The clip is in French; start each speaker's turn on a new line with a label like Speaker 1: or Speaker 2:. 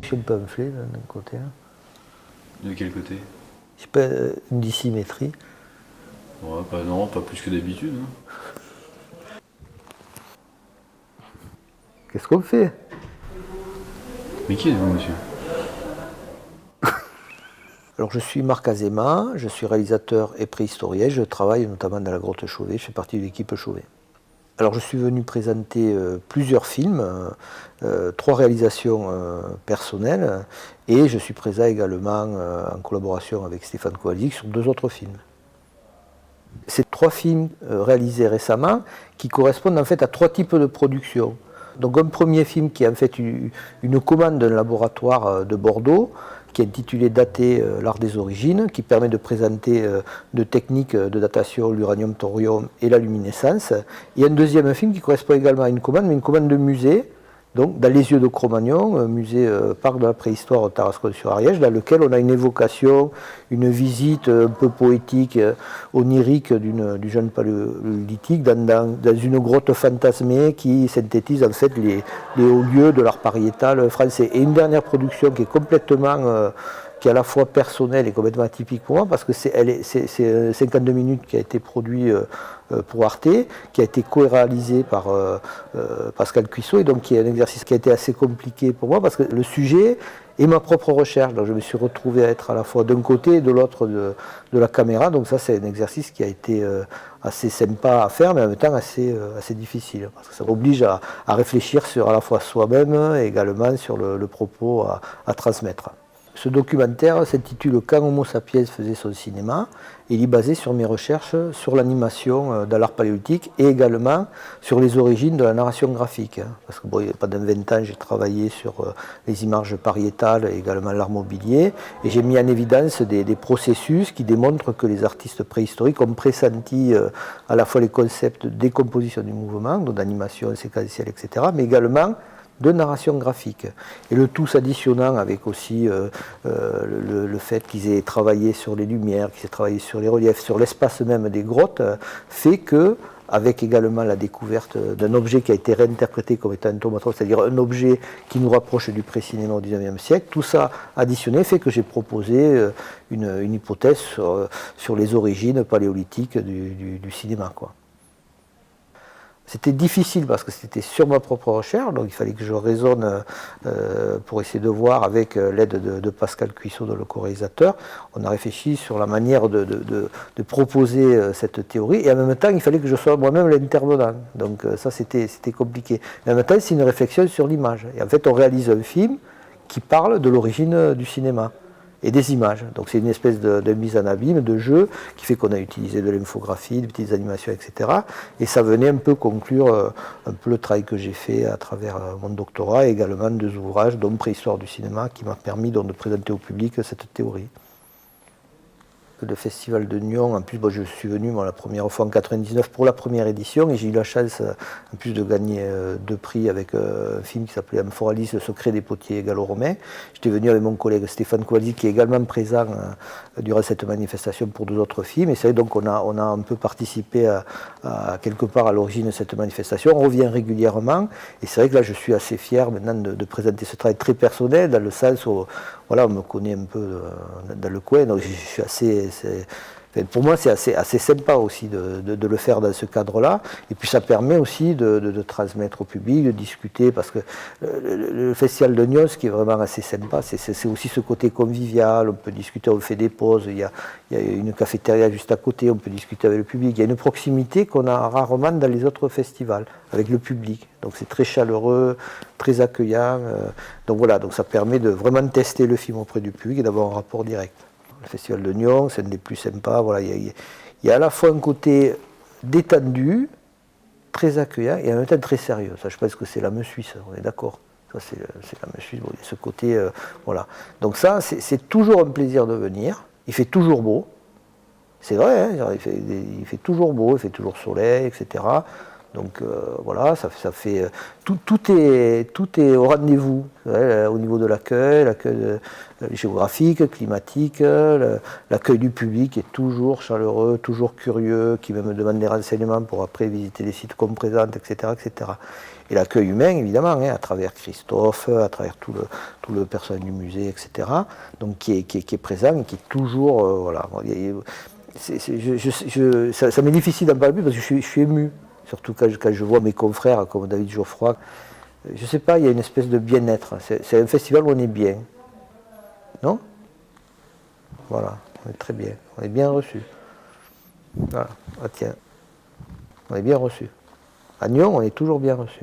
Speaker 1: Je suis un pamphlet d'un côté.
Speaker 2: De quel côté?
Speaker 1: Je sais pas, une dissymétrie.
Speaker 2: Ouais, non, pas plus que d'habitude. Hein.
Speaker 1: Qu'est-ce qu'on fait?
Speaker 2: Mais qui êtes-vous, monsieur?
Speaker 1: Alors je suis Marc Azéma, je suis réalisateur et préhistorien, je travaille notamment dans la grotte Chauvet, je fais partie de l'équipe Chauvet. Alors je suis venu présenter plusieurs films, 3 réalisations personnelles, et je suis présent également en collaboration avec Stéphane Kowalczyk sur 2 autres films. C'est 3 films réalisés récemment qui correspondent en fait à 3 types de productions. Donc un premier film qui est en fait une commande d'un laboratoire de Bordeaux, qui est intitulé Dater l'art des origines, qui permet de présenter de techniques de datation, l'uranium, thorium et la luminescence. Et un deuxième film qui correspond également à une commande, mais une commande de musée, donc dans les yeux de Cro-Magnon, musée parc de la préhistoire au Tarascon-sur-Ariège, dans lequel on a une évocation, une visite un peu poétique, onirique du jeune paléolithique dans une grotte fantasmée qui synthétise en fait les hauts lieux de l'art pariétal français. Et une dernière production qui est complètement qui est à la fois personnelle et complètement atypique pour moi, parce que c'est 52 minutes qui a été produit pour Arte, qui a été co-réalisé par Pascal Cuissot, et donc qui est un exercice qui a été assez compliqué pour moi, parce que le sujet et ma propre recherche, donc je me suis retrouvé à être à la fois d'un côté et de l'autre de la caméra, donc ça c'est un exercice qui a été assez sympa à faire, mais en même temps assez difficile, parce que ça oblige à réfléchir sur à la fois soi-même et également sur le propos à transmettre. Ce documentaire s'intitule Quand Homo sapiens faisait son cinéma, et il est basé sur mes recherches sur l'animation dans l'art paléolithique et également sur les origines de la narration graphique. Parce que bon, pendant 20 ans, j'ai travaillé sur les images pariétales et également l'art mobilier, et j'ai mis en évidence des processus qui démontrent que les artistes préhistoriques ont pressenti à la fois les concepts de décomposition du mouvement, donc d'animation séquentielle, etc., mais également de narration graphique. Et le tout s'additionnant avec aussi le fait qu'ils aient travaillé sur les lumières, qu'ils aient travaillé sur les reliefs, sur l'espace même des grottes, fait que, avec également la découverte d'un objet qui a été réinterprété comme étant un thaumatrope, c'est-à-dire un objet qui nous rapproche du pré-cinéma au XIXe siècle, tout ça additionné fait que j'ai proposé une hypothèse sur les origines paléolithiques du cinéma, quoi. C'était difficile parce que c'était sur ma propre recherche, donc il fallait que je raisonne pour essayer de voir avec l'aide de Pascal Cuissot, de le co-réalisateur. On a réfléchi sur la manière de proposer cette théorie, et en même temps il fallait que je sois moi-même l'intervenant. Donc ça c'était compliqué. Mais en même temps c'est une réflexion sur l'image. Et en fait on réalise un film qui parle de l'origine du cinéma et des images. Donc c'est une espèce de mise en abîme, de jeu, qui fait qu'on a utilisé de l'infographie, des petites animations, etc. Et ça venait un peu conclure un peu le travail que j'ai fait à travers mon doctorat, et également 2 ouvrages, dont Préhistoire du cinéma, qui m'a permis donc de présenter au public cette théorie. Le festival de Nyon, en plus je suis venu la première fois en 99 pour la première édition, et j'ai eu la chance en plus de gagner 2 prix avec un film qui s'appelait Amphoralis, le secret des potiers gallo-romains. J'étais venu avec mon collègue Stéphane Kowalczyk, qui est également présent durant cette manifestation pour 2 autres films, et c'est vrai donc on a un peu participé à quelque part à l'origine de cette manifestation. On revient régulièrement, et c'est vrai que là je suis assez fier maintenant de présenter ce travail très personnel, dans le sens où voilà, on me connaît un peu dans le coin, donc je suis assez... Pour moi, c'est assez sympa aussi de le faire dans ce cadre-là. Et puis ça permet aussi de transmettre au public, de discuter, parce que le festival de Nyon, ce qui est vraiment assez sympa, c'est aussi ce côté convivial. On peut discuter, on fait des pauses, il y a une cafétéria juste à côté, on peut discuter avec le public. Il y a une proximité qu'on a rarement dans les autres festivals, avec le public. Donc c'est très chaleureux, très accueillant. Donc voilà, donc ça permet de vraiment tester le film auprès du public et d'avoir un rapport direct. Le festival de Nyon, c'est un des plus sympas. Voilà, il y a à la fois un côté détendu, très accueillant, et en même temps très sérieux. Ça, je pense que c'est l'âme suisse, on est d'accord. Ça, c'est l'âme suisse. Bon, il y a ce côté, voilà. Donc ça, c'est toujours un plaisir de venir. Il fait toujours beau. C'est vrai, hein, il fait toujours beau, il fait toujours soleil, etc. Donc voilà, ça fait tout est au rendez-vous, au niveau de l'accueil géographique, climatique, l'accueil du public est toujours chaleureux, toujours curieux, qui va me demander des renseignements pour après visiter les sites qu'on présente, etc., etc. Et l'accueil humain, évidemment, à travers Christophe, à travers tout le personnel du musée, etc., donc qui est présent et qui est toujours, voilà. Ça m'est difficile d'en parler parce que je suis ému. Surtout quand je vois mes confrères comme David Geoffroy. Je ne sais pas, il y a une espèce de bien-être. C'est un festival où on est bien. Non? Voilà, on est très bien. On est bien reçu. Voilà, ah, tiens. On est bien reçu. À Nyon, on est toujours bien reçu.